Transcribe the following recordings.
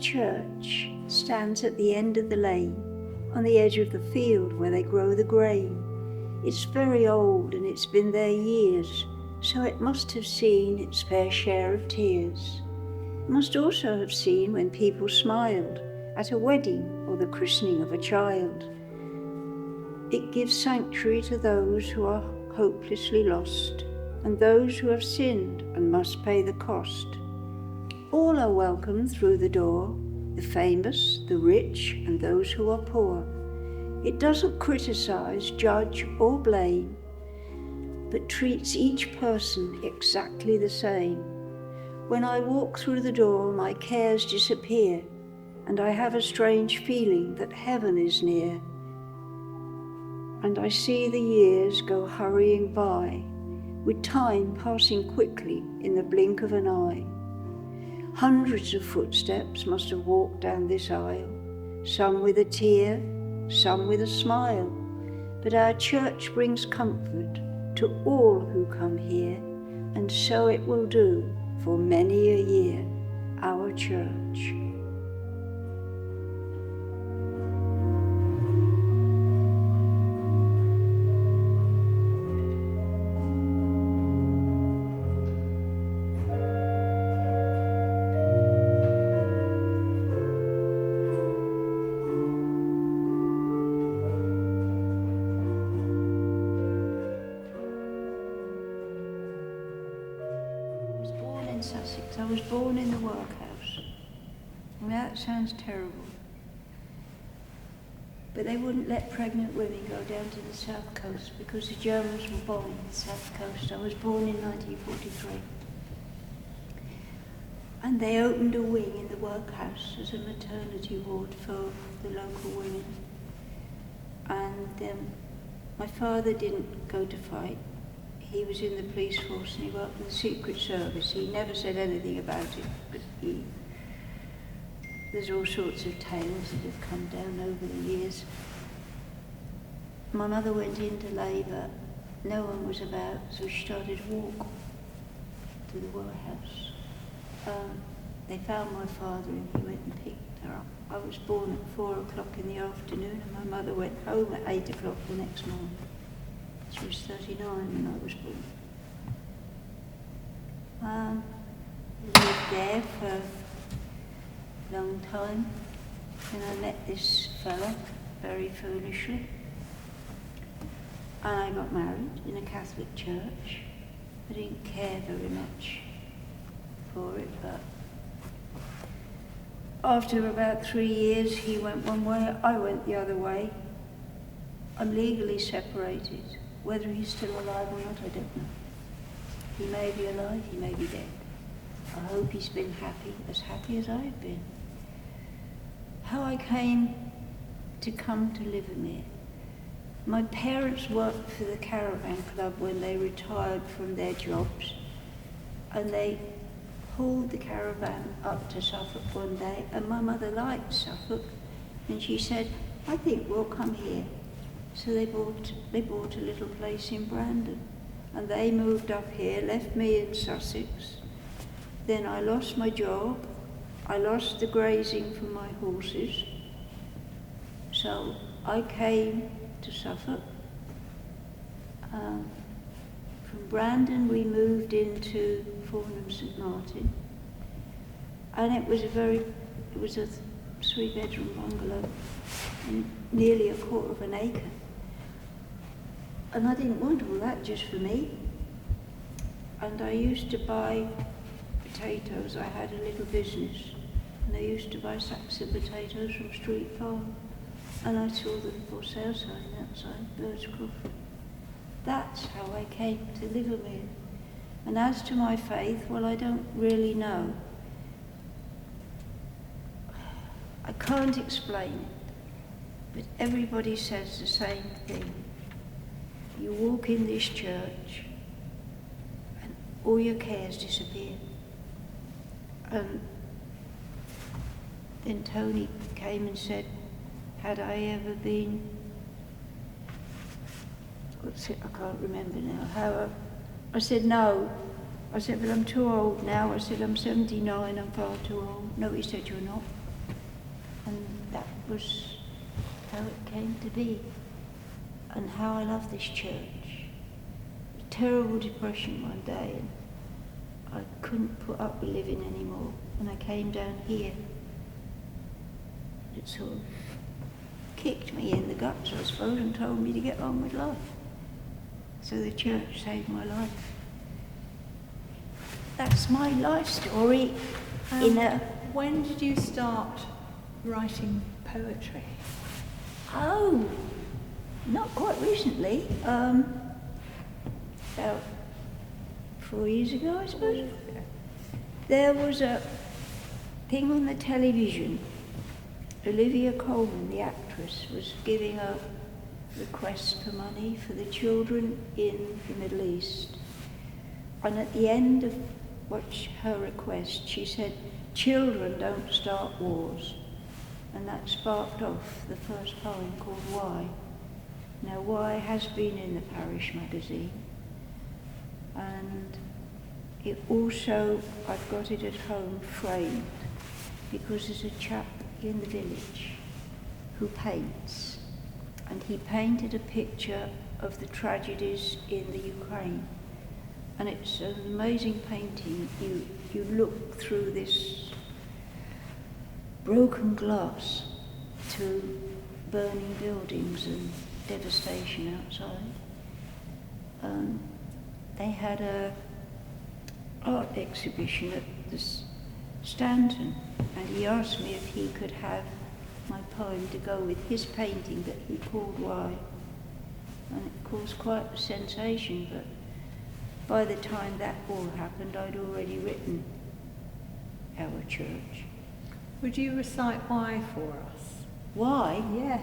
church stands at the end of the lane, on the edge of the field where they grow the grain. It's very old and it's been there years, so it must have seen its fair share of tears. It must also have seen when people smiled at a wedding or the christening of a child. It gives sanctuary to those who are hopelessly lost and those who have sinned and must pay the cost. All are welcome through the door, the famous, the rich, and those who are poor. It doesn't criticize, judge, or blame, but treats each person exactly the same. When I walk through the door, my cares disappear, and I have a strange feeling that heaven is near. And I see the years go hurrying by, with time passing quickly in the blink of an eye. Hundreds of footsteps must have walked down this aisle, some with a tear, some with a smile. But our church brings comfort to all who come here, and so it will do for many a year, our church. Sussex. I was born in the workhouse. I mean, that sounds terrible. But they wouldn't let pregnant women go down to the south coast because the Germans were bombing the south coast. I was born in 1943. And they opened a wing in the workhouse as a maternity ward for the local women. And my father didn't go to fight. He was in the police force and he worked in the Secret Service. He never said anything about it, but there's all sorts of tales that have come down over the years. My mother went into labour, no one was about, so she started to walk to the warehouse. They found my father and he went and picked her up. I was born at 4 o'clock in the afternoon and my mother went home at 8 o'clock the next morning. She was 39 when I was born. Lived there for a long time. Then I met this fella, very foolishly. And I got married in a Catholic church. I didn't care very much for it, but after about 3 years, he went one way, I went the other way. I'm legally separated. Whether he's still alive or not, I don't know. He may be alive, he may be dead. I hope he's been happy as I've been. How I came to come to Livermere. My parents worked for the Caravan Club when they retired from their jobs, and they pulled the caravan up to Suffolk one day, and my mother liked Suffolk, and she said, I think we'll come here. So they bought a little place in Brandon, and they moved up here, left me in Sussex. Then I lost my job, I lost the grazing for my horses, so I came to Suffolk. From Brandon we moved into Fornham St Martin, and it was a 3-bedroom bungalow, and nearly a quarter of an acre. And I didn't want all that just for me. And I used to buy potatoes. I had a little business, and I used to buy sacks of potatoes from Street Farm. And I saw the for sale sign outside Birdscroft. That's how I came to Livermere. And as to my faith, well, I don't really know. I can't explain it, but everybody says the same thing. You walk in this church and all your cares disappear. Then Tony came and said, had I ever been, I can't remember now, I said no. I said, but I'm too old now. I said, I'm 79, I'm far too old. No, he said, you're not. And that was how it came to be, and how I love this church. A terrible depression one day, and I couldn't put up with living anymore, and I came down here. It sort of kicked me in the guts, I suppose, and told me to get on with life. So the church saved my life. That's my life story. When did you start writing poetry? Oh, not quite recently. About 4 years ago, I suppose. There was a thing on the television. Olivia Colman, the actress, was giving a request for money for the children in the Middle East. And at the end of her request, she said, "Children don't start wars." And that sparked off the first poem called Why. Now, Why has been in the parish magazine. And it also, I've got it at home framed, because there's a chap in the village who paints. And he painted a picture of the tragedies in the Ukraine. And it's an amazing painting. You look through this broken glass to burning buildings and devastation outside. They had a art exhibition at the Stanton, and he asked me if he could have my poem to go with his painting that he called Why. And it caused quite a sensation, but by the time that all happened, I'd already written Our Church. Would you recite Why for us? Why? Yes.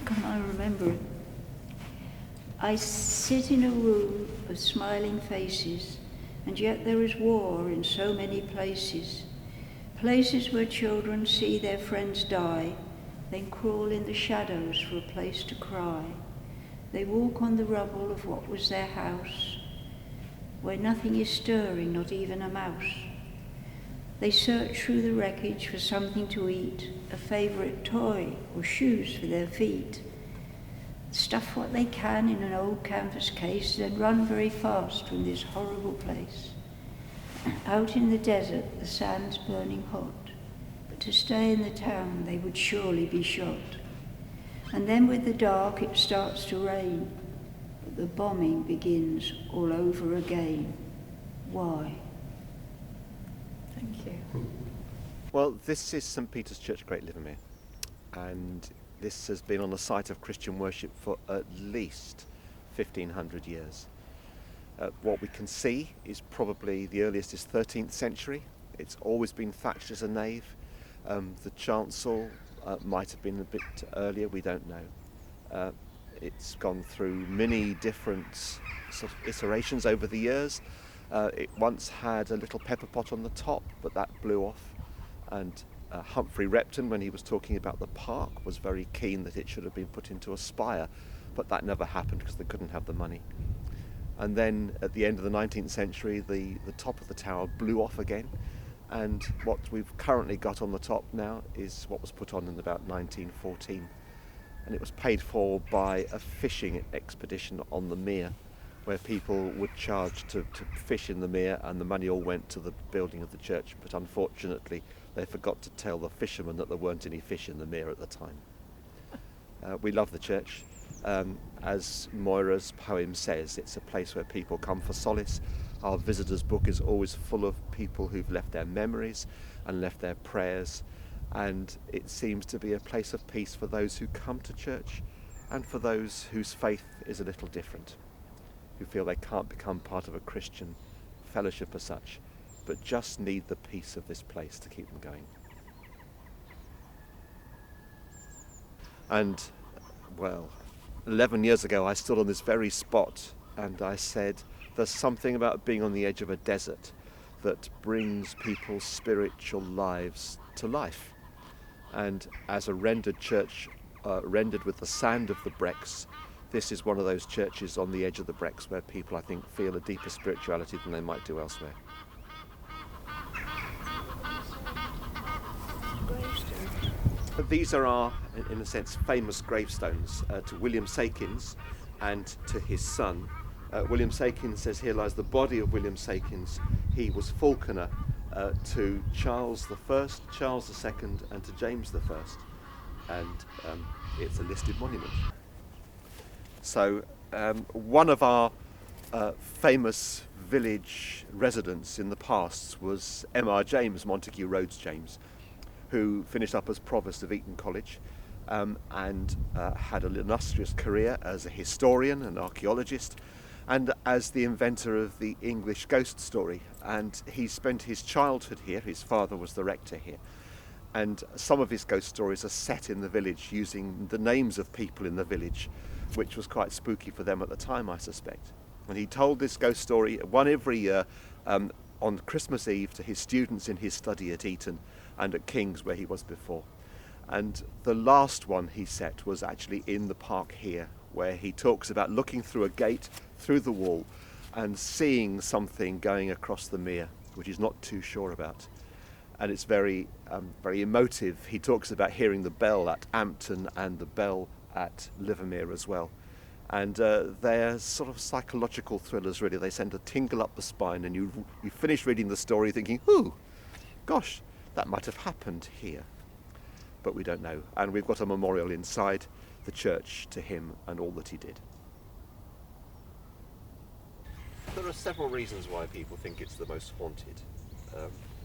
Can I remember it? I sit in a room of smiling faces, and yet there is war in so many places. Places where children see their friends die, then crawl in the shadows for a place to cry. They walk on the rubble of what was their house, where nothing is stirring, not even a mouse. They search through the wreckage for something to eat, a favourite toy or shoes for their feet. Stuff what they can in an old canvas case, then run very fast from this horrible place. Out in the desert, the sand's burning hot, but to stay in the town, they would surely be shot. And then with the dark, it starts to rain, but the bombing begins all over again. Why? Thank you. Well, this is St Peter's Church, Great Livermere, and this has been on the site of Christian worship for at least 1500 years. What we can see is probably the earliest is 13th century. It's always been thatched as a nave. The chancel might have been a bit earlier, we don't know. It's gone through many different sort of iterations over the years. It once had a little pepper pot on the top, but that blew off. And Humphrey Repton, when he was talking about the park, was very keen that it should have been put into a spire, but that never happened because they couldn't have the money. And then at the end of the 19th century, the top of the tower blew off again, and what we've currently got on the top now is what was put on in about 1914, and it was paid for by a fishing expedition on the mere, where people would charge to fish in the mere, and the money all went to the building of the church. But unfortunately, they forgot to tell the fishermen that there weren't any fish in the mere at the time. We love the church. As Moira's poem says, it's a place where people come for solace. Our visitors book is always full of people who've left their memories and left their prayers, and it seems to be a place of peace for those who come to church and for those whose faith is a little different, who feel they can't become part of a Christian fellowship as such, but just need the peace of this place to keep them going. And, well, 11 years ago I stood on this very spot and I said, there's something about being on the edge of a desert that brings people's spiritual lives to life. And as a rendered church, rendered with the sand of the Brecks, this is one of those churches on the edge of the Brecks where people, I think, feel a deeper spirituality than they might do elsewhere. But these are our, in a sense, famous gravestones to William Sakins and to his son. William Sakins says here lies the body of William Sakins. He was falconer to Charles I, Charles II and to James I. And it's a listed monument. So one of our famous village residents in the past was M.R. James, Montague Rhodes James, who finished up as Provost of Eton College and had an illustrious career as a historian and archaeologist and as the inventor of the English ghost story. And he spent his childhood here. His father was the rector here. And some of his ghost stories are set in the village using the names of people in the village, which was quite spooky for them at the time, I suspect. And he told this ghost story, one every year, on Christmas Eve to his students in his study at Eton and at King's, where he was before. And the last one he set was actually in the park here, where he talks about looking through a gate, through the wall, and seeing something going across the mere, which he's not too sure about. And it's very, very emotive. He talks about hearing the bell at Ampton and the bell at Livermere as well. And they're sort of psychological thrillers, really. They send a tingle up the spine, and you finish reading the story thinking, ooh, gosh, that might have happened here. But we don't know. And we've got a memorial inside the church to him and all that he did. There are several reasons why people think it's the most haunted.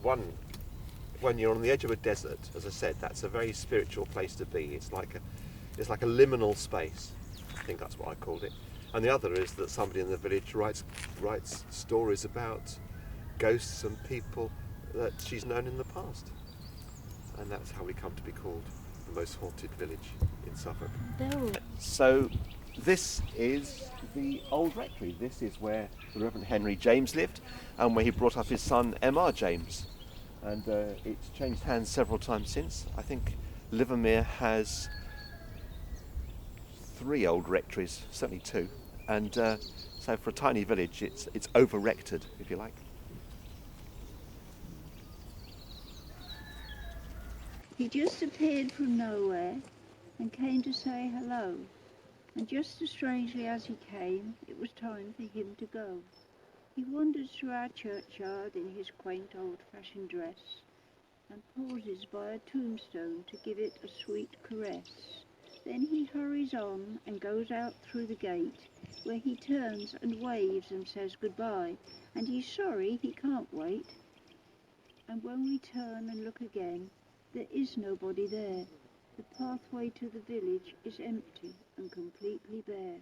One, when you're on the edge of a desert, as I said, that's a very spiritual place to be. It's like a liminal space. I think that's what I called it. And the other is that somebody in the village writes stories about ghosts and people that she's known in the past. And that's how we come to be called the most haunted village in Suffolk. No. So this is the old rectory. This is where the Reverend Henry James lived and where he brought up his son M.R. James. And it's changed hands several times since. I think Livermere has 3 old rectories, certainly 2. And so for a tiny village, it's over-rectored, if you like. He just appeared from nowhere and came to say hello. And just as strangely as he came, it was time for him to go. He wanders through our churchyard in his quaint old-fashioned dress and pauses by a tombstone to give it a sweet caress. Then he hurries on and goes out through the gate, where he turns and waves and says goodbye, and he's sorry he can't wait. And when we turn and look again, there is nobody there. The pathway to the village is empty and completely bare.